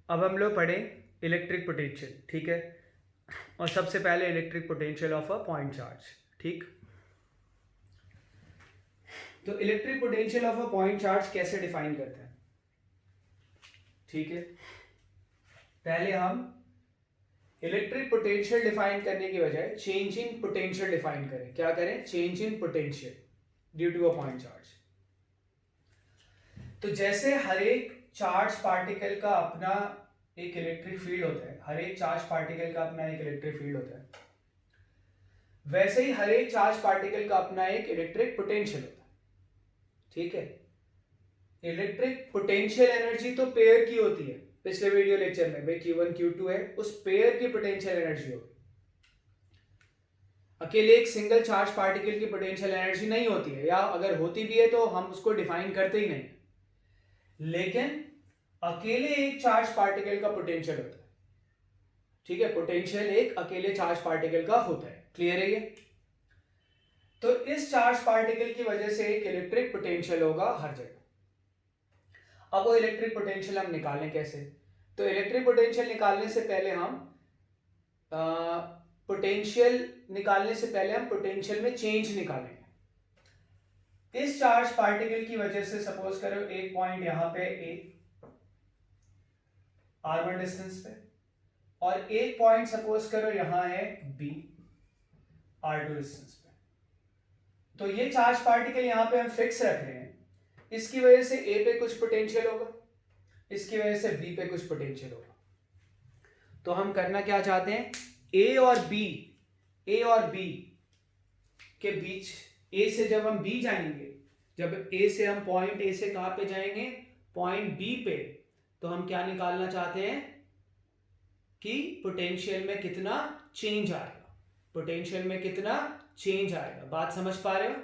अब हम लोग पढ़े इलेक्ट्रिक पोटेंशियल, ठीक है। और सबसे पहले electric potential of a point charge, ठीक। तो electric potential of a point charge कैसे डिफाइन करते हैं, ठीक है। पहले हम इलेक्ट्रिक पोटेंशियल डिफाइन करने की बजाय चेंज इन पोटेंशियल डिफाइन करें। क्या करें? Change in potential due to a point charge. तो जैसे हर एक चार्ज पार्टिकल का अपना एक इलेक्ट्रिक फील्ड होता है, हर एक चार्ज पार्टिकल का अपना एक इलेक्ट्रिक फील्ड होता है, वैसे ही हर एक चार्ज पार्टिकल का अपना एक इलेक्ट्रिक पोटेंशियल होता है, ठीक है। इलेक्ट्रिक पोटेंशियल एनर्जी तो पेयर की होती है। पिछले वीडियो लेक्चर में भाई Q1 Q2 है, उस पेयर की पोटेंशियल एनर्जी होगी। अकेले एक सिंगल चार्ज पार्टिकल की पोटेंशियल एनर्जी नहीं होती है, या अगर होती भी है तो हम उसको डिफाइन करते ही नहीं। लेकिन अकेले एक चार्ज पार्टिकल का पोटेंशियल होता है, ठीक है। पोटेंशियल एक अकेले चार्ज पार्टिकल का होता है। क्लियर है ये? तो इस चार्ज पार्टिकल की वजह से एक इलेक्ट्रिक पोटेंशियल होगा हर जगह। अब वो इलेक्ट्रिक पोटेंशियल हम निकालें कैसे? तो इलेक्ट्रिक पोटेंशियल निकालने से पहले हम पोटेंशियल में चेंज निकालेंगे। इस चार्ज पार्टिकल की वजह से सपोज करो एक पॉइंट यहां पे ए R1 डिस्टेंस पे, और एक पॉइंट सपोज करो यहां है बी R2 डिस्टेंस पे। तो ये चार्ज पार्टिकल यहां पे हम फिक्स रख रहे हैं। इसकी वजह से ए पे कुछ पोटेंशियल होगा, इसकी वजह से बी पे कुछ पोटेंशियल होगा। तो हम करना क्या चाहते हैं? ए और बी के बीच, ए से जब हम बी जाएंगे, जब ए से हम पॉइंट ए से कहां पे जाएंगे? पॉइंट बी पे, तो हम क्या निकालना चाहते हैं कि पोटेंशियल में कितना चेंज आएगा। पोटेंशियल में कितना चेंज आएगा, बात समझ पा रहे हो?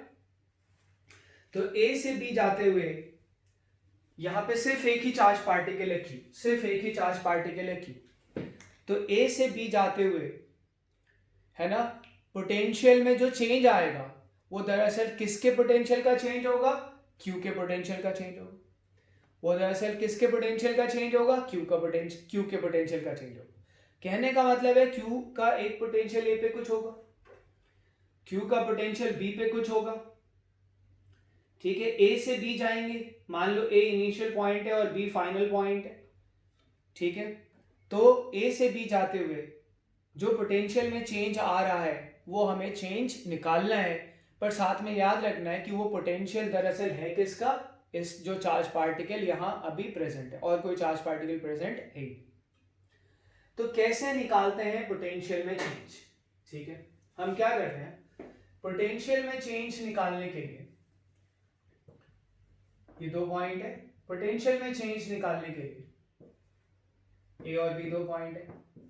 तो ए से बी जाते हुए यहां पे सिर्फ एक ही चार्ज पार्टिकल है क्यू, सिर्फ एक ही चार्ज पार्टिकल है क्यू। तो ए से बी जाते हुए, है ना, पोटेंशियल में जो चेंज आएगा वो दरअसल किसके पोटेंशियल का चेंज होगा? क्यू के पोटेंशियल का चेंज होगा। वो दरअसल किसके पोटेंशियल का चेंज होगा? क्यू के पोटेंशियल का चेंज होगा। कहने का मतलब है क्यू का एक पोटेंशियल ए पे कुछ होगा, क्यू का पोटेंशियल बी पे कुछ होगा, ठीक है। ए से बी जाएंगे, मान लो ए इनिशियल पॉइंट है और बी फाइनल पॉइंट है, ठीक है। तो ए से बी जाते हुए जो पोटेंशियल में चेंज आ रहा है वो हमें चेंज निकालना है, पर साथ में याद रखना है कि वो पोटेंशियल दरअसल है किसका? इस जो चार्ज पार्टिकल यहां अभी प्रेजेंट है, और कोई चार्ज पार्टिकल प्रेजेंट है ही। तो कैसे निकालते हैं पोटेंशियल में चेंज? ठीक है, हम क्या करते हैं पोटेंशियल में चेंज निकालने के लिए, ये दो पॉइंट है, पोटेंशियल में चेंज निकालने के लिए ए और बी दो पॉइंट है,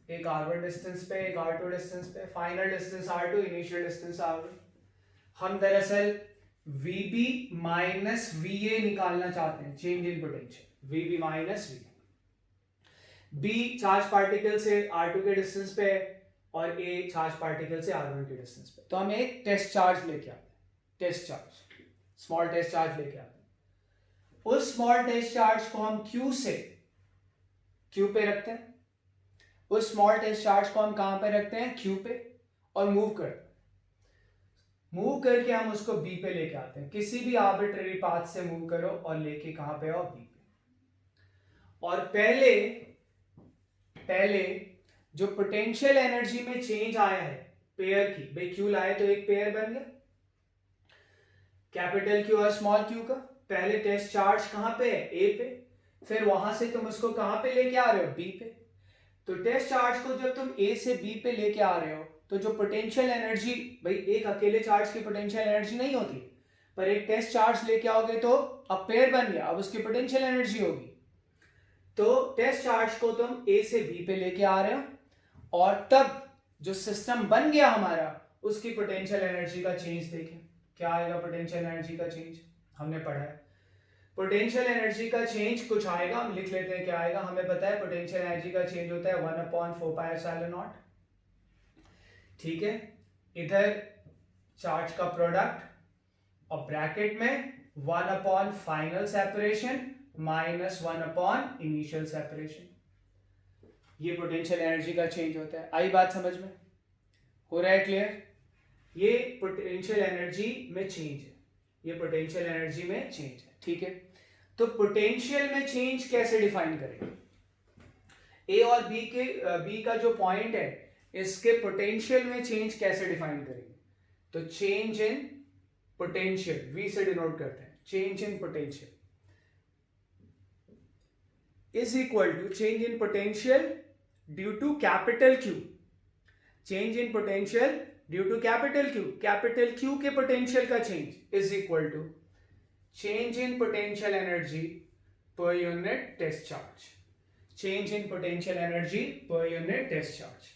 एक R1 डिस्टेंस पे, एक R2 डिस्टेंस पे, final distance R2, initial distance R1। हम दरअसल VB माइनस VA निकालना चाहते हैं, change in potential, VB minus VA। B charge particle से R2 के डिस्टेंस पे और ए चार्ज पार्टिकल से R1 के डिस्टेंस पे। तो हम एक टेस्ट चार्ज लेके आते हैं, test charge, small test charge लेके आते हैं। उस स्मॉल टेस्ट चार्ज को हम Q पे रखते हैं, उस स्मॉल टेस्ट चार्ज को हम कहां पे रखते हैं? Q पे, और मूव करते हैं। मूव करके हम उसको B पे लेके आते हैं, किसी भी आर्बिट्रेरी पाथ से मूव करो और लेके कहां पे आओ? B पे। और पहले जो पोटेंशियल एनर्जी में चेंज आया है पेयर की, भाई Q लाए तो एक पेयर बन गया, कैपिटल Q और स्मॉल q का। पहले टेस्ट चार्ज कहां पे है? A पे, फिर वहां से तुम उसको कहां पे लेके आ रहे हो? B पे। तो टेस्ट चार्ज को जब तुम A से B पे लेके आ रहे हो, तो जो पोटेंशियल एनर्जी, भाई एक अकेले चार्ज की पोटेंशियल एनर्जी नहीं होती, पर एक टेस्ट चार्ज लेके आओगे तो अब पेयर बन गया, अब उसकी पोटेंशियल एनर्जी होगी। तो टेस्ट चार्ज को तुम A से B पे लेके आ रहे हो, और तब जो सिस्टम बन गया हमारा, उसकी पोटेंशियल एनर्जी का चेंज देखें। क्या आएगा पोटेंशियल एनर्जी का चेंज? हमने पढ़ा है पोटेंशियल एनर्जी का चेंज कुछ आएगा, हम लिख लेते हैं क्या आएगा। हमें पता है पोटेंशियल एनर्जी का चेंज होता है 1/4πε0, ठीक है। इधर चार्ज का प्रोडक्ट, और ब्रैकेट में 1/फाइनल सेपरेशन माइनस 1/इनिशियल सेपरेशन। ये पोटेंशियल एनर्जी का चेंज होता है। आई बात समझ में? हो रहा है क्लियर? ये पोटेंशियल एनर्जी में चेंज है, ये पोटेंशियल एनर्जी में चेंज है, ठीक है। तो पोटेंशियल में चेंज कैसे डिफाइन करेंगे? ए और बी का जो पॉइंट है, इसके पोटेंशियल में चेंज कैसे डिफाइन करेंगे? तो चेंज इन पोटेंशियल, वी से डिनोट करते हैं, change in potential is equal to change in potential due to capital Q. Change in potential due to capital Q के पोटेंशियल का change is equal to change in potential energy per unit test charge. Change in potential energy per unit test charge.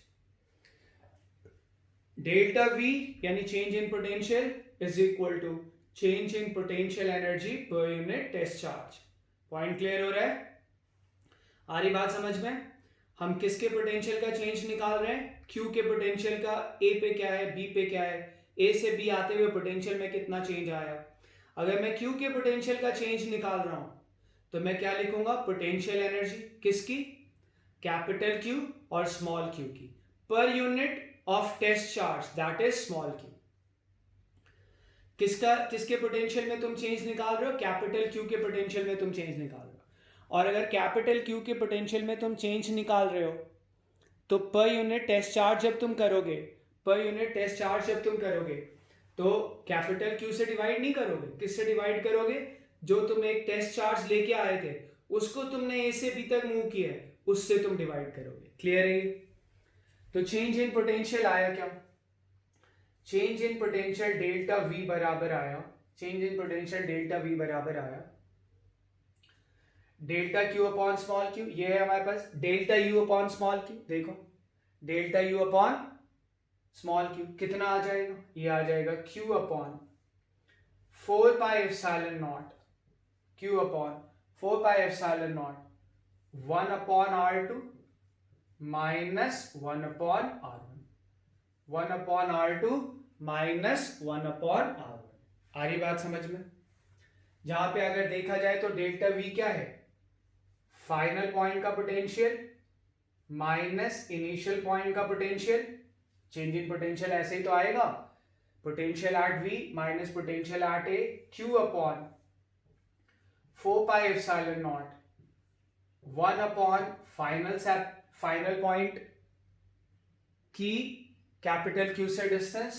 Delta V यानी change in potential is equal to change in potential energy per unit test charge. Point clear हो रहा है? आ रही बात समझ में? हम किसके पोटेंशियल का चेंज निकाल रहे हैं? क्यू के पोटेंशियल का। ए पे क्या है, बी पे क्या है, ए से बी आते हुए पोटेंशियल में कितना चेंज आया। अगर मैं क्यू के पोटेंशियल का चेंज निकाल रहा हूं तो मैं क्या लिखूंगा? पोटेंशियल एनर्जी किसकी? कैपिटल क्यू और स्मॉल क्यू की, per unit of test charge that is small Q. किसके पोटेंशियल में तुम चेंज निकाल रहे हो? कैपिटल क्यू के पोटेंशियल में तुम चेंज निकाल रहे हो। और अगर कैपिटल क्यू के पोटेंशियल में तुम चेंज निकाल रहे हो तो पर यूनिट टेस्ट चार्ज जब तुम करोगे, तो कैपिटल क्यू से डिवाइड नहीं करोगे। किससे डिवाइड करोगे? जो तुम एक टेस्ट चार्ज लेके आए थे उसको तुमने ए से बी तक मूव किया है, उससे तुम डिवाइड करोगे। क्लियर है? तो चेंज इन पोटेंशियल आया क्या? Change in potential delta V बराबर आया, change in potential delta V बराबर आया delta Q upon small Q. ये है हमारे पास delta U upon small Q. देखो delta U upon small Q कितना आ जाएगा? ये आ जाएगा Q upon 4 pi epsilon naught, Q upon 4 pi epsilon not 1 upon R2 minus 1 upon R1, 1 upon R2 minus 1 upon R1। आ रही बात समझ में? जहां पे अगर देखा जाए तो डेल्टा वी क्या है? फाइनल पॉइंट का पोटेंशियल माइनस इनिशियल पॉइंट का पोटेंशियल। चेंज इन पोटेंशियल ऐसे ही तो आएगा, potential at B minus potential at A, Q upon 4 pi epsilon not 1 upon final point की कैपिटल क्यू से डिस्टेंस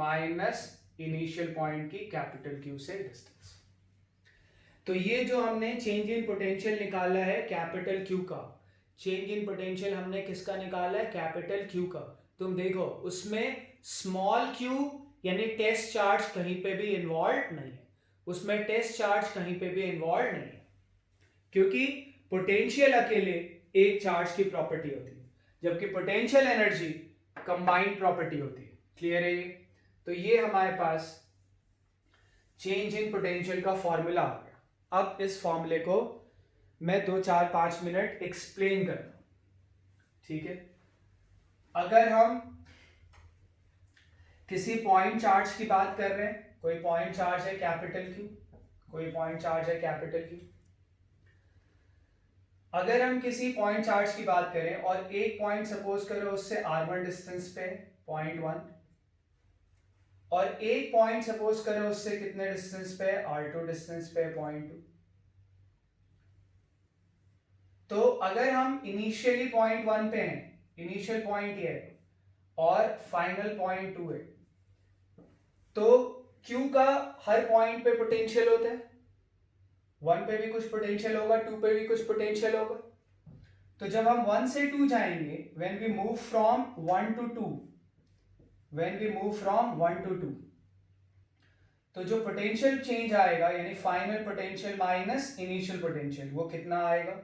माइनस इनिशियल पॉइंट की capital Q से distance. तो ये जो हमने चेंज इन पोटेंशियल निकाला है कैपिटल क्यू का, चेंज इन पोटेंशियल हमने किसका निकाला है? कैपिटल क्यू का। तुम देखो उसमें स्मॉल क्यू यानी टेस्ट चार्ज कहीं पे भी इन्वॉल्व नहीं है, उसमें टेस्ट चार्ज कहीं पे भी इन्वॉल्व नहीं है, क्योंकि पोटेंशियल अकेले एक चार्ज की प्रॉपर्टी होती है, जबकि पोटेंशियल एनर्जी कंबाइंड प्रॉपर्टी होती है। क्लियर है ये? तो ये हमारे पास चेंज इन पोटेंशियल का फॉर्मूला आ गया। अब इस फॉर्मूले को मैं 2-4-5 मिनट एक्सप्लेन करता हूं, ठीक है। अगर हम किसी पॉइंट चार्ज की बात कर रहे हैं, कोई पॉइंट चार्ज है कैपिटल क्यू, कोई पॉइंट चार्ज है कैपिटल क्यू। अगर हम किसी पॉइंट चार्ज की बात करें और एक पॉइंट सपोज करो उससे R1 डिस्टेंस पे 0.1 और एक पॉइंट सपोज करो उससे कितने डिस्टेंस पे? R2 डिस्टेंस पे 0.2। तो अगर हम इनिशियली 0.1 पे हैं, इनिशियल पॉइंट ये है और फाइनल पॉइंट 2 है, तो Q का हर पॉइंट पे पोटेंशियल होता है, 1 पे भी कुछ पोटेंशियल होगा, 2 पे भी कुछ पोटेंशियल होगा। तो जब हम 1 से 2 जाएंगे, when we move from 1 to 2, when we move from 1 to 2, तो जो पोटेंशियल चेंज आएगा यानी final potential minus initial potential, वो कितना आएगा?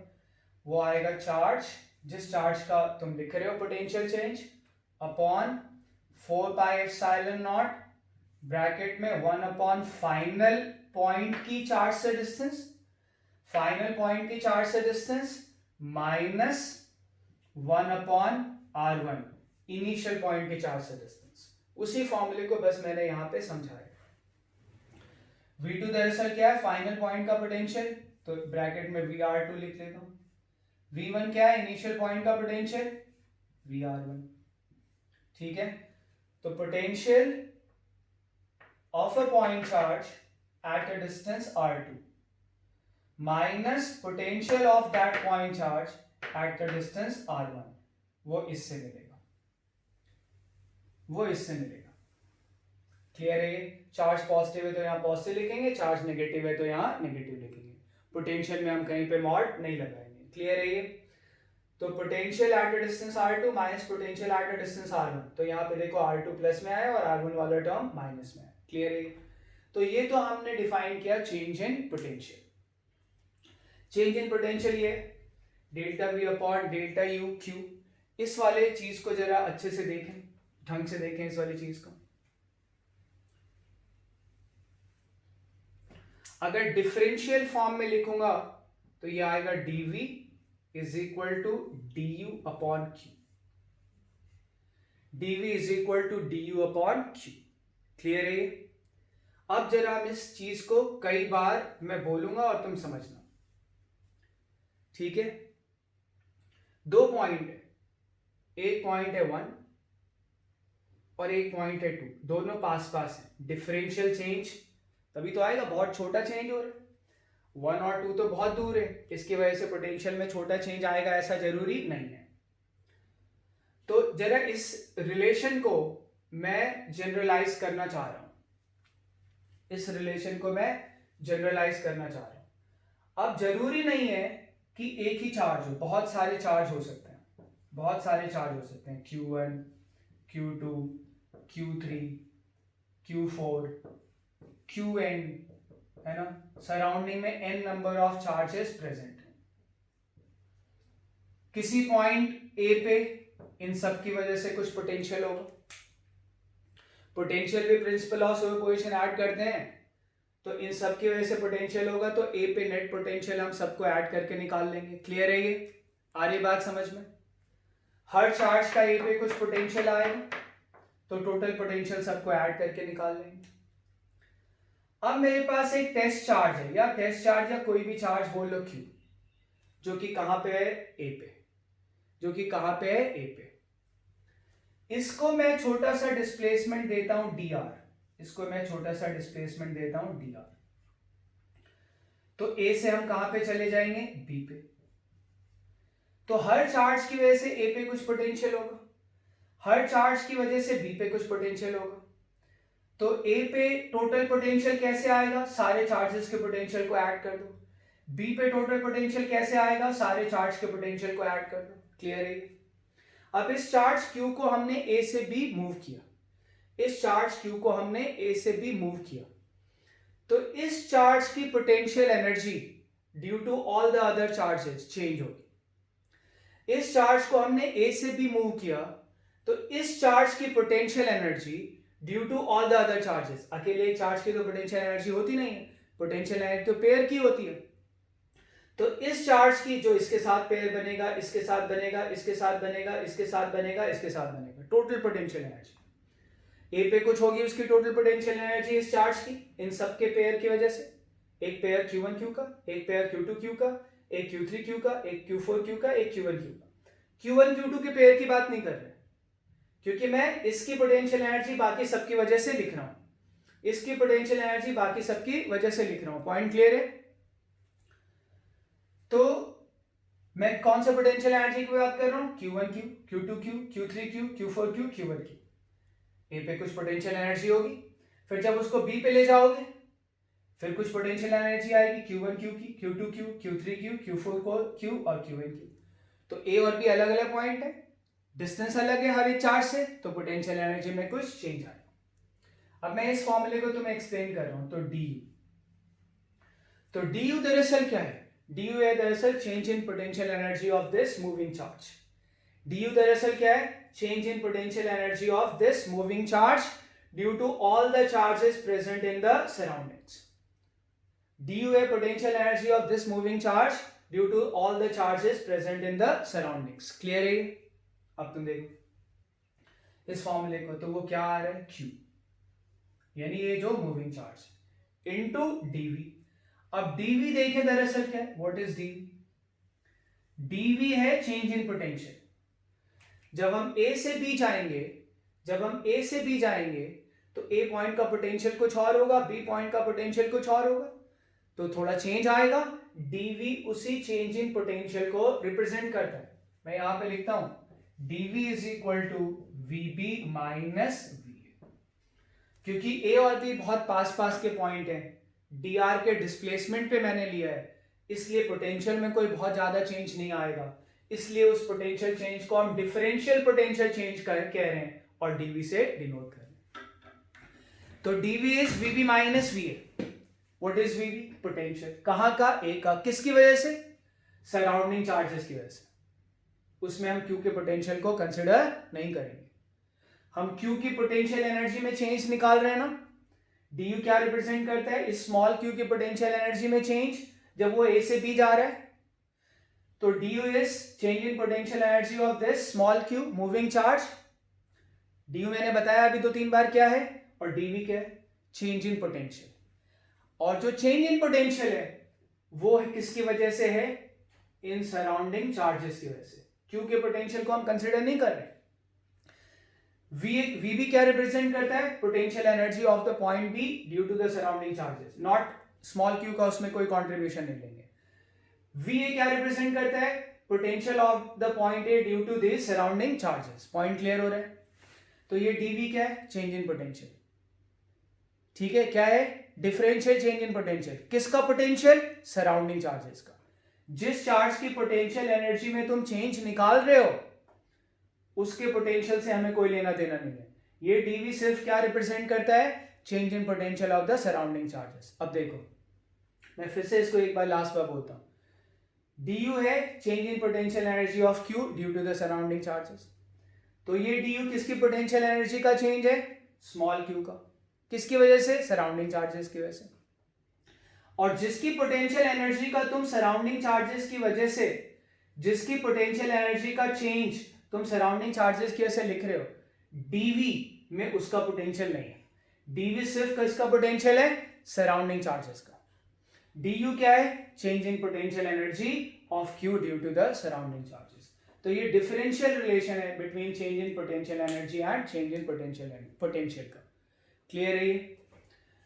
वो आएगा चार्ज, जिस चार्ज का तुम लिख रहे हो potential change, upon 4 pi epsilon not bracket में 1 अपॉन फाइनल पॉइंट की चार्ज से डिस्टेंस, फाइनल पॉइंट की चार्ज से distance minus 1 upon R1 initial point की चार्ज से डिस्टेंस। उसी फॉर्मूले को बस मैंने यहां पे समझाया। V2 दरअसल क्या है? फाइनल पॉइंट का पोटेंशियल, तो ब्रैकेट में VR2 लिख लेता हूं। V1 क्या है, इनिशियल पॉइंट का पोटेंशियल VR1, ठीक है। तो potential of a point charge at a distance R2 minus potential of that point charge at the distance R1, वो इससे मिलेगा, वो इससे मिलेगा। क्लियर है? चार्ज पॉजिटिव है तो यहाँ पॉजिटिव लिखेंगे, चार्ज नेगेटिव है तो यहाँ नेगेटिव लिखेंगे। पोटेंशियल में हम कहीं पे मॉड नहीं लगाएंगे। क्लियर है ये? तो potential at a distance R2 minus potential at a distance R1, तो यहाँ पे देखो R2 प्लस में आया और R1 वाला टर्म माइनस में आया। क्लियर है? तो ये तो हमने डिफाइन किया change in potential. Change in potential ये delta V upon delta U Q। इस वाले चीज को जरा अच्छे से देखें, ढंग से देखें इस वाली चीज को। अगर डिफरेंशियल फॉर्म में लिखूंगा तो ये आएगा dV is equal to du upon Q, dV is equal to du upon Q। Clear है? अब जरा हम इस चीज को कई बार मैं बोलूंगा और तुम समझना, ठीक है। दो पॉइंट है, एक पॉइंट है 1 और एक पॉइंट है 2, दोनों पास पास है। डिफरेंशियल चेंज तभी तो आएगा, बहुत छोटा चेंज हो रहा है। 1 और 2 तो बहुत दूर है, इसकी वजह से पोटेंशियल में छोटा चेंज आएगा ऐसा जरूरी नहीं है। तो जरा इस रिलेशन को मैं जनरलाइज करना चाह रहा हूं, इस रिलेशन को मैं जनरलाइज करना चाह रहा हूं। अब जरूरी नहीं है कि एक ही चार्ज हो, बहुत सारे चार्ज हो सकते हैं, बहुत सारे चार्ज हो सकते हैं। Q1, Q2, Q3, Q4, Qn, है ना। सराउंडिंग में n number of charges present है। किसी पॉइंट A पे इन सब की वजह से कुछ पोटेंशियल होगा। पोटेंशियल भी प्रिंसिपल ऑफ सुपरपोजिशन ऐड करते हैं तो इन सब की वजह से पोटेंशियल होगा, तो A पे नेट पोटेंशियल हम सबको ऐड करके निकाल लेंगे। क्लियर है? ये आ रही बात समझ में? हर चार्ज का A पे कुछ पोटेंशियल आएगा तो टोटल पोटेंशियल सबको ऐड करके निकाल लेंगे। अब मेरे पास एक टेस्ट चार्ज है, या टेस्ट चार्ज या कोई भी चार्ज बोल लो Q, जो कि कहां पे है, A पे, जो कि कहां पे है, A पे। इसको मैं छोटा सा डिस्प्लेसमेंट देता हूं dr, इसको मैं छोटा सा डिस्प्लेसमेंट देता हूं dr। तो A से हम कहां पे चले जाएंगे, B पे। तो हर चार्ज की वजह से A पे कुछ पोटेंशियल होगा, हर चार्ज की वजह से B पे कुछ पोटेंशियल होगा। तो A पे टोटल पोटेंशियल कैसे आएगा, सारे चार्जेस के पोटेंशियल को ऐड कर दो। B पे टोटल पोटेंशियल कैसे आएगा, सारे चार्ज के पोटेंशियल को ऐड कर दो। क्लियर है? अब इस चार्ज Q को हमने A से B मूव किया, इस चार्ज Q को हमने A से B मूव किया, तो इस चार्ज की potential energy due to all the other charges change होगी। इस चार्ज को हमने A से B मूव किया, तो इस चार्ज की potential energy due to all the other charges, अकेले चार्ज की तो पोटेंशियल एनर्जी होती नहीं है, पोटेंशियल एनर्जी तो पेयर की होती है। तो इस चार्ज की जो इसके साथ पेयर बनेगा, इसके साथ बनेगा, इसके साथ बनेगा, इसके साथ बनेगा, इसके साथ बनेगा, टोटल पोटेंशियल एनर्जी ए पे कुछ होगी, उसकी टोटल पोटेंशियल एनर्जी इस चार्ज की इन सब के पेयर की वजह से, एक पेयर Q1 Q का, एक पेयर Q2 Q का, एक Q3 Q का, एक Q4 Q का, एक Q1 Q का। Q1 Q2 के पेयर की बात नहीं कर रहे, क्योंकि मैं इसकी पोटेंशियल एनर्जी बाकी सबकी वजह से लिख रहा हूं, इसकी पोटेंशियल एनर्जी बाकी सबकी वजह से लिख रहा हूं। पॉइंट क्लियर है? तो मैं कौन सा पोटेंशियल एनर्जी की बात कर रहा हूं, Q1 Q, Q2 Q, Q3 Q, Q4 Q, Q1 Q। ए पे कुछ पोटेंशियल एनर्जी होगी, फिर जब उसको बी पे ले जाओगे फिर कुछ पोटेंशियल एनर्जी आएगी Q1 Q की, Q2 Q, Q3 Q, Q4 Q और Q1 Q। तो ए और बी अलग अलग पॉइंट है, डिस्टेंस अलग है हर एक चार्ज से, तो पोटेंशियल एनर्जी में कुछ चेंज आएगा। अब मैं इस फॉर्मूले को तुम्हें एक्सप्लेन कर रहा हूं। तो du दरअसल क्या है, du है दरअसल change in potential energy of this moving charge. du दरअसल क्या है, change in potential energy of this moving charge due to all the charges present in the surroundings. du है potential energy of this moving charge due to all the charges present in the surroundings. Clear है? अब तुम देखो इस फॉर्मूले को, तो वो क्या आ रहा है, Q यानी ये जो मूविंग चार्ज इनटू dv। अब dv देखें दरअसल क्या है, व्हाट इज dv, dv है चेंज इन पोटेंशियल। जब हम A से B जाएंगे तो A पॉइंट का पोटेंशियल कुछ और होगा, B पॉइंट का पोटेंशियल कुछ और होगा, तो थोड़ा चेंज आएगा। dv उसी चेंज इन पोटेंशियल को रिप्रेजेंट करता है। मैं यहां पे लिखता हूं dv is equal to vb minus va, क्योंकि A और B बहुत पास पास के पॉइंट हैं, dr के डिस्प्लेसमेंट पे मैंने लिया है, इसलिए पोटेंशियल में कोई बहुत ज्यादा चेंज नहीं आएगा, इसलिए उस पोटेंशियल चेंज को हम डिफरेंशियल पोटेंशियल चेंज कह रहे हैं और dv से डिनोट कर रहे हैं। तो dv is vb minus va। What is vb? Potential. कहां का? A का। किसकी वजह से? सराउंडिंग चार्जेस की वजह से। उसमें हम q के पोटेंशियल को कंसिडर नहीं करेंगे, हम q की पोटेंशियल एनर्जी में चेंज निकाल रहे हैं ना। du क्या रिप्रेजेंट करता है? इस स्मॉल q की पोटेंशियल एनर्जी में चेंज, जब वो A से B जा रहा है। तो du is change in potential energy of this small q moving charge. du मैंने बताया अभी 2-3 बार क्या है, और dv क्या है? Change in potential. और जो चेंज इन पोटेंशियल है वो है किसकी वजह से है? इन सराउंडिंग चार्जेस की वजह से। q के पोटेंशियल को हम कंसिडर नहीं कर रहे। vb क्या रिप्रेजेंट करता है? Potential energy of the point b due to the surrounding charges, not small q का उसमें कोई कंट्रीब्यूशन नहीं लेंगे। va क्या रिप्रेजेंट करता है? Potential of the point a due to the surrounding charges. Point clear हो रहा है? तो ये dv क्या है? Change in potential. ठीक है, क्या है? Differential change in potential. किसका पोटेंशियल? सराउंडिंग चार्जेस का। जिस चार्ज की पोटेंशियल एनर्जी में तुम चेंज निकाल रहे हो उसके पोटेंशियल से हमें कोई लेना देना नहीं है। ये dv सिर्फ क्या रिप्रेजेंट करता है? Change in potential of the surrounding charges. अब देखो, मैं फिर से इसको एक बार लास्ट बार बोलता हूं। du है change in potential energy of q due to the surrounding charges. तो ये du किसकी पोटेंशियल एनर्जी का चेंज है? स्मॉल q का। किसकी वजह से? सराउंडिंग चार्जेस की वजह से। और जिसकी पोटेंशियल एनर्जी का तुम सराउंडिंग चार्जेस की वजह से, जिसकी पोटेंशियल एनर्जी का चेंज तुम सराउंडिंग चार्जेस की वजह से लिख रहे हो, dv में उसका पोटेंशियल नहीं है। dv सिर्फ किसका पोटेंशियल है? सराउंडिंग चार्जेस का। du क्या है? Change in potential energy of q due to the surrounding charges. तो ये डिफरेंशियल रिलेशन है between change in potential energy and change in potential का। क्लियर है ये?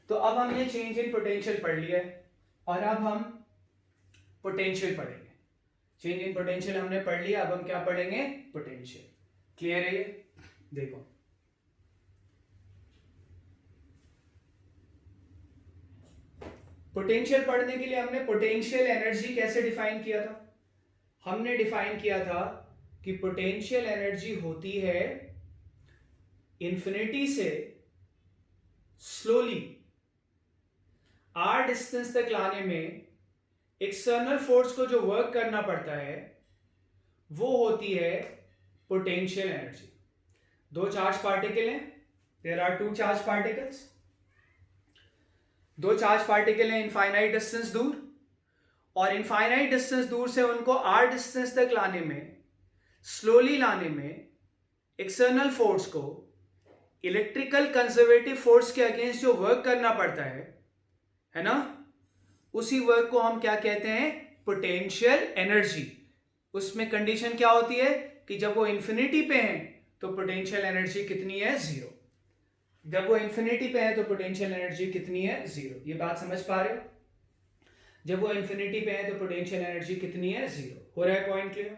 तो अब हमने चेंज इन पोटेंशियल पढ़ लिया है और अब हम पोटेंशियल पढ़ेंगे। चेंज इन पोटेंशियल हमने पढ़ लिया, अब हम क्या पढ़ेंगे? पोटेंशियल। क्लियर है ये? देखो, पोटेंशियल पढ़ने के लिए हमने पोटेंशियल एनर्जी कैसे डिफाइन किया था? हमने डिफाइन किया था कि पोटेंशियल एनर्जी होती है इंफिनिटी से स्लोली r डिस्टेंस तक लाने में एक्सटर्नल फोर्स को जो वर्क करना पड़ता है वो होती है पोटेंशियल एनर्जी। दो चार्ज पार्टिकल हैं, there are two charge particles. दो चार्ज पार्टिकल हैं इनफाइनाइट डिस्टेंस दूर, और इनफाइनाइट डिस्टेंस दूर से उनको r डिस्टेंस तक लाने में, स्लोली लाने में एक्सटर्नल फोर्स को इलेक्ट्रिकल कंजर्वेटिव फोर्स के अगेंस्ट जो वर्क करना पड़ता है ना, उसी वर्क को हम क्या कहते हैं? Potential energy. उसमें कंडीशन क्या होती है कि जब वो इंफिनिटी पे हैं तो पोटेंशियल एनर्जी कितनी है? 0। जब वो इंफिनिटी पे है तो पोटेंशियल एनर्जी कितनी है? 0। ये बात समझ पा रहे हो? जब वो इंफिनिटी पे है तो पोटेंशियल एनर्जी कितनी है? 0। हो रहा है पॉइंट क्लियर?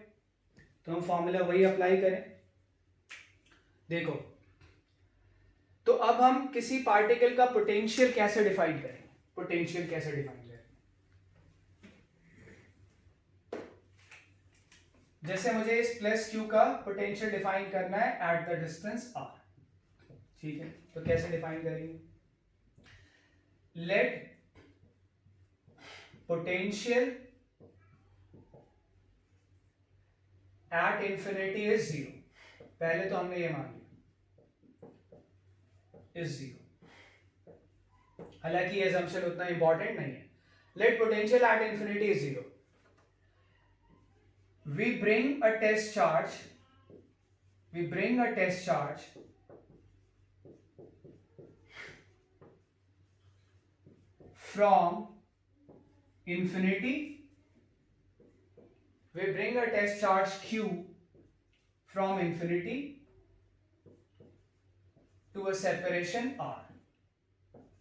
तो हम फॉर्मूला वही अप्लाई करें। देखो, तो अब हम किसी पार्टिकल का पोटेंशियल कैसे डिफाइन करें? पोटेंशियल कैसे डिफाइन करें? जैसे मुझे इस प्लस q का पोटेंशियल डिफाइन करना है एट द डिस्टेंस r। ठीक है, तो कैसे डिफाइन करेंगे? Let potential at infinity is 0। पहले तो हमने ये मान लिया इज 0, हालांकि ये assumption उतना इंपॉर्टेंट नहीं है। Let potential at infinity is 0। we bring a test charge from infinity we bring a test charge q from infinity to a separation r.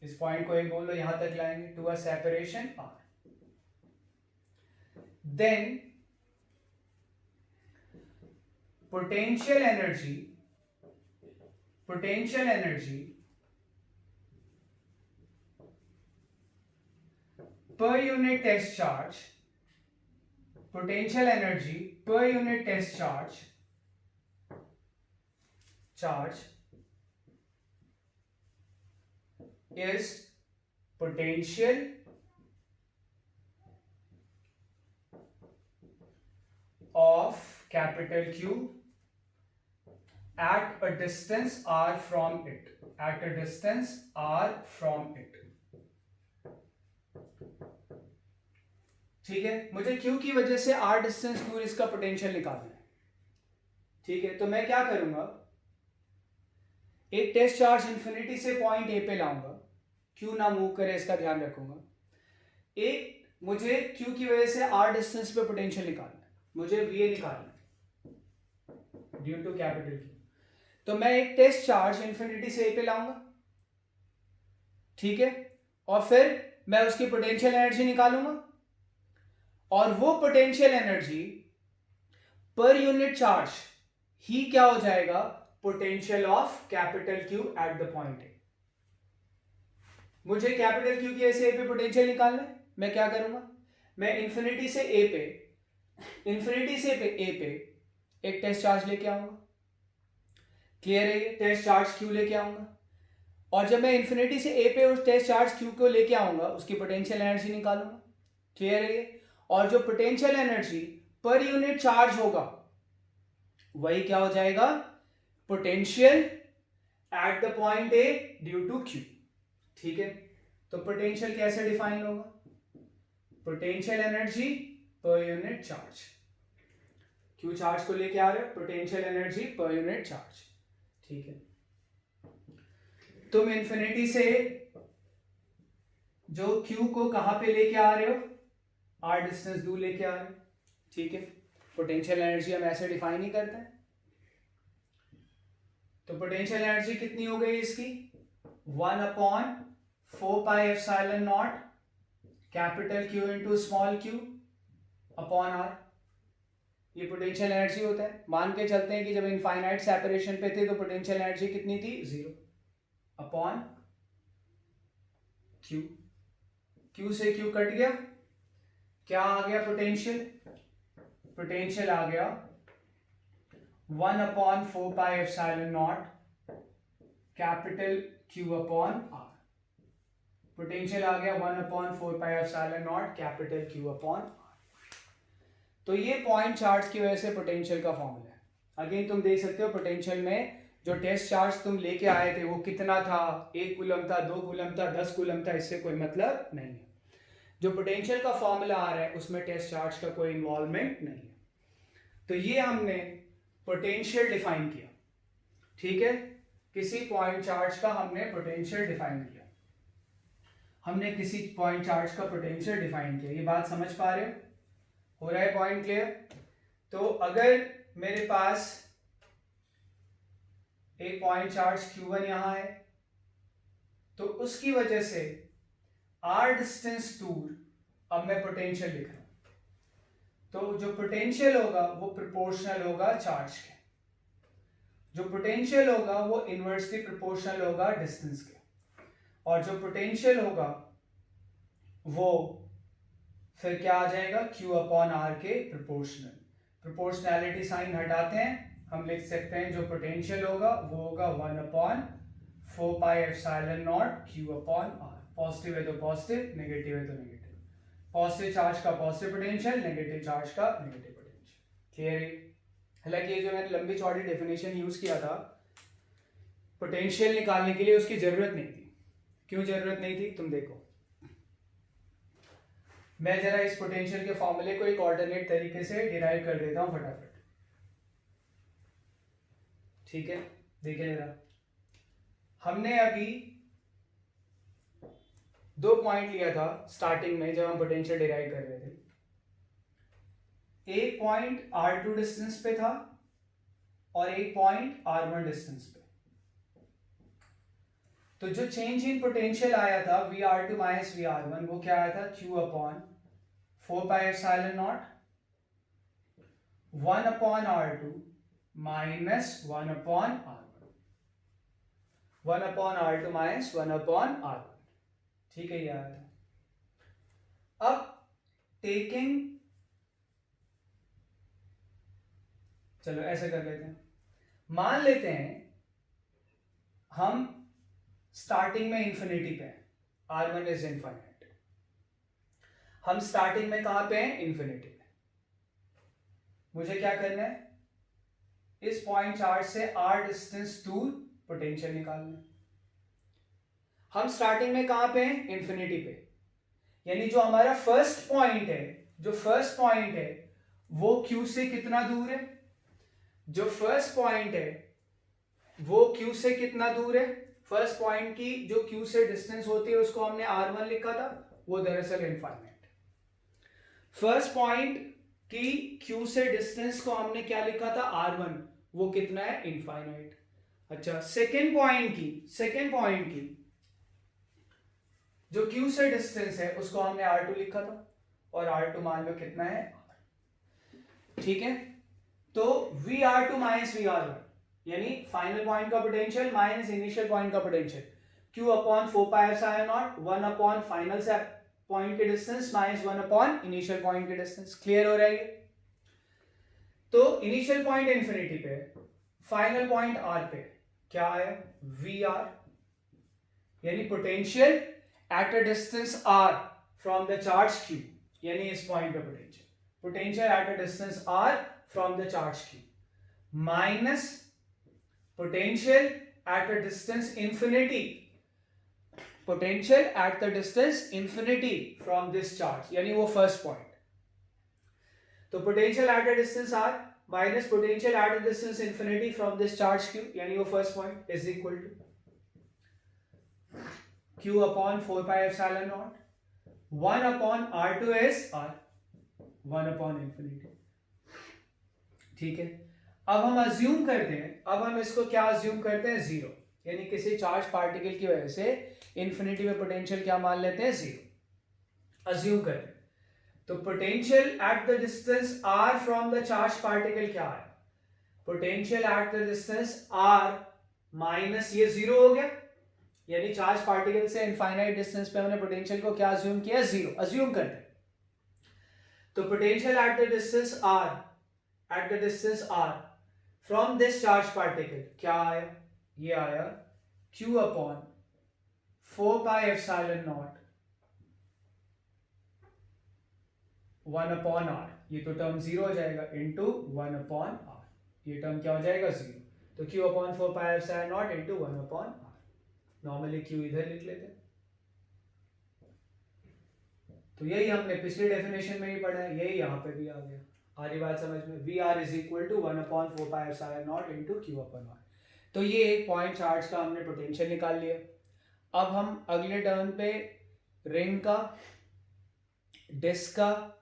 इस पॉइंट को एक बोल लो, यहां तक लाएंगे, to a separation r. Then potential energy per unit test charge, potential energy per unit test charge is potential of capital Q at a distance r from it. At a distance r from it. ठीक है, मुझे Q की वजह से r distance दूर इसका potential निकालना है. ठीक है, तो मैं क्या करूंगा, एक टेस्ट चार्ज इंफिनिटी से पॉइंट ए पे लाऊंगा, Q ना मूव करे इसका ध्यान रखूंगा. एक मुझे Q की वजह से r डिस्टेंस पे पोटेंशियल निकालना है, मुझे VA निकालना है ड्यू टू कैपिटल Q. तो मैं एक टेस्ट चार्ज इंफिनिटी से ए पे लाऊंगा, ठीक है, और फिर मैं उसकी पोटेंशियल एनर्जी निकालूंगा, और वो potential energy per unit charge ही क्या हो जाएगा, potential of capital Q at the point A. मुझे कैपिटल Q की वजह से ए पे पोटेंशियल निकालना है. मैं क्या करूंगा, मैं इंफिनिटी से ए पे एक टेस्ट चार्ज लेके आऊंगा. क्लियर है, ये टेस्ट चार्ज Q लेके आऊंगा, और जब मैं इंफिनिटी से ए पे उस टेस्ट चार्ज Q को लेके आऊंगा, उसकी पोटेंशियल एनर्जी निकालूंगा. क्लियर है ये, और जो potential energy per unit charge होगा वही क्या हो जाएगा, potential at the point A due to Q. ठीक है, तो पोटेंशियल कैसे डिफाइन होगा, potential energy per unit charge. Q charge को लेके आ रहे हो, potential energy per unit charge. ठीक है, तुम इंफिनिटी से जो Q को कहां पे लेके आ रहे हो, r डिस्टेंस दूर लेके आ रहे हो. ठीक है, पोटेंशियल एनर्जी हम ऐसे डिफाइन ही करते हैं. तो पोटेंशियल एनर्जी कितनी हो गई इसकी, 1/4πε0 capital Q into small q upon r. ये पोटेंशियल एनर्जी होता है. मान के चलते हैं कि जब इनफाइनाइट सेपरेशन पे थे तो पोटेंशियल एनर्जी कितनी थी, 0 अपॉन Q. Q से Q कट गया, क्या आ गया पोटेंशियल आ गया 1/4πε0 capital Q upon r. Potential आ गया 1/4πε0 कैपिटल Q अपॉन r. तो ये पॉइंट चार्ज की वजह से पोटेंशियल का फॉर्मूला है. अगेन तुम देख सकते हो पोटेंशियल में जो टेस्ट चार्ज तुम लेके आए थे वो कितना था, 1 कूलम था, 2 कूलम था, 10 कूलम था, इससे कोई मतलब नहीं है. जो पोटेंशियल का फॉर्मूला आ रहा है उसमें टेस्ट चार्ज का कोई इन्वॉल्वमेंट नहीं है. तो ये हमने पोटेंशियल डिफाइन किया. ठीक है, किसी पॉइंट चार्ज का हमने पोटेंशियल डिफाइन किया. ये बात समझ पा रहे हो रहा है, पॉइंट क्लियर. तो अगर मेरे पास एक पॉइंट चार्ज Q1 यहां है, तो उसकी वजह से r डिस्टेंस दूर अब मैं पोटेंशियल लिख रहा हूं. तो जो पोटेंशियल होगा वो प्रोपोर्शनल होगा चार्ज के. जो पोटेंशियल होगा वो इनवर्सली प्रोपोर्शनल होगा डिस्टेंस के. और जो पोटेंशियल होगा वो फिर क्या आ जाएगा, Q अपॉन r के प्रोपोर्शनल. प्रोपोर्शनैलिटी साइन हटाते हैं, हम लिख सकते हैं जो पोटेंशियल होगा वो होगा 1/4πε0 Q अपॉन r. पॉजिटिव है तो पॉजिटिव, नेगेटिव है तो नेगेटिव. पॉजिटिव चार्ज का पॉजिटिव पोटेंशियल, नेगेटिव चार्ज का नेगेटिव पोटेंशियल. क्लियर है. हालांकि ये जो मैंने लंबी चौड़ी डेफिनेशन यूज किया था पोटेंशियल निकालने के लिए, उसकी जरूरत नहीं थी. क्यों जरूरत नहीं थी, तुम देखो. मैं जरा इस पोटेंशियल के फॉर्मूले को एक ऑल्टरनेट तरीके से डिराइव कर देता हूं फटाफट. ठीक है, देखिए जरा. हमने अभी 2 पॉइंट लिया था स्टार्टिंग में जब हम पोटेंशियल डिराइव कर रहे थे. एक पॉइंट R2 डिस्टेंस पे था और एक पॉइंट R1 डिस्टेंस पे। तो जो चेंज इन पोटेंशियल आया था VR2 माइनस VR1 वो क्या आया था, Q upon 4πε0 1 upon R2 minus 1 upon R1, 1 upon R2 minus 1 upon R1। ठीक है, ये आया था। अब टेकिंग, चलो ऐसे कर लेते हैं, मान लेते हैं हम स्टार्टिंग में इंफिनिटी पे हैं, R1 इज इनफाइनाइट। हम स्टार्टिंग में कहां पे हैं, इंफिनिटी पे। मुझे क्या करना है, इस पॉइंट चार्ज से R डिस्टेंस दूर पोटेंशियल निकालना है। हम स्टार्टिंग में कहां पे हैं, इंफिनिटी पे, यानी जो हमारा फर्स्ट पॉइंट है, जो फर्स्ट पॉइंट है वो Q से कितना दूर है, जो फर्स्ट पॉइंट है वो Q से कितना दूर है। फर्स्ट पॉइंट की जो Q से डिस्टेंस होती है उसको हमने R1 लिखा था, वो दरअसल इनफाइनाइट। फर्स्ट पॉइंट की Q से डिस्टेंस को हमने क्या लिखा था, R1, वो कितना है, इनफाइनाइट। अच्छा, सेकेंड पॉइंट की जो Q से डिस्टेंस है उसको हमने R2 लिखा था और R2 मान लो कितना है, ठीक है। तो VR2 माइनस VR1 यानी फाइनल पॉइंट का पोटेंशियल माइनस इनिशियल पॉइंट का potential, Q upon 4πε0 1 upon final से पॉइंट के distance minus 1 upon initial point के डिस्टेंस। क्लियर हो रहा है ये? तो इनिशियल पॉइंट इंफिनिटी पे, फाइनल पॉइंट R पे क्या आया, VR, यानी potential at a distance R from the charge Q, यानी इस पॉइंट पे potential at a distance R from the charge Q, minus potential at a distance infinity, potential at the distance infinity from this charge, यानी वो first point. तो potential at a distance r minus potential at a distance infinity from this charge q, यानी वो first point, is equal to q upon 4πε0 1 upon r2 is r 1 upon infinity। ठीक है, अब हम assume करते हैं, अब हम इसको क्या अज्यूम करते हैं, जीरो, यानी किसी चार्ज पार्टिकल की वजह से इंफिनिटी में पोटेंशियल क्या मान लेते हैं, जीरो अज्यूम करते हैं। तो potential at the distance r from the charge particle क्या है, potential at the distance r minus ये जीरो हो गया, यानी चार्ज पार्टिकल से इनफाइनाइट डिस्टेंस पे हमने पोटेंशियल को क्या अज्यूम किया, जीरो अज्यूम करते हैं। तो potential at the distance r from this charge particle क्या आया, ये आया Q अपॉन 4πε0 1 अपॉन r, ये तो टर्म जीरो हो जाएगा, इंटू 1 अपॉन r, ये टर्म क्या हो जाएगा, जीरो। तो Q upon 4πε0 into 1 upon r, normally Q इधर लिख लेते हैं। तो यही हमने पिछले डेफिनेशन में ही पढ़ा है, यही यहाँ पे भी आ गया। आ रही बात समझ में, VR is equal to 1 upon 4πε0 into Q upon r। तो ये एक पॉइंट चार्ज का हमने पोटेंशियल निकाल लिया। अब हम अगले टर्म पे रिंग का, डिस्क का,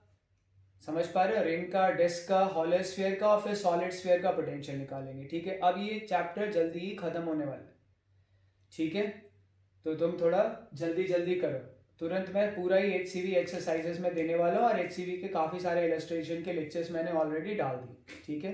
समझ पा रहे हो, रिंग का, डिस्क का, हॉलो स्फीयर का और फिर सॉलिड स्फीयर का पोटेंशियल निकालेंगे। ठीक है, अब ये चैप्टर जल्दी ही खत्म होने वाला है, ठीक है, तो तुम थोड़ा जल्दी करो। तुरंत मैं पूरा ही HCV एक्सरसाइजेस में देने वाला हूँ और HCV के काफ़ी सारे इलस्ट्रेशन के लेक्चर्स मैंने ऑलरेडी डाल दिए। ठीक है।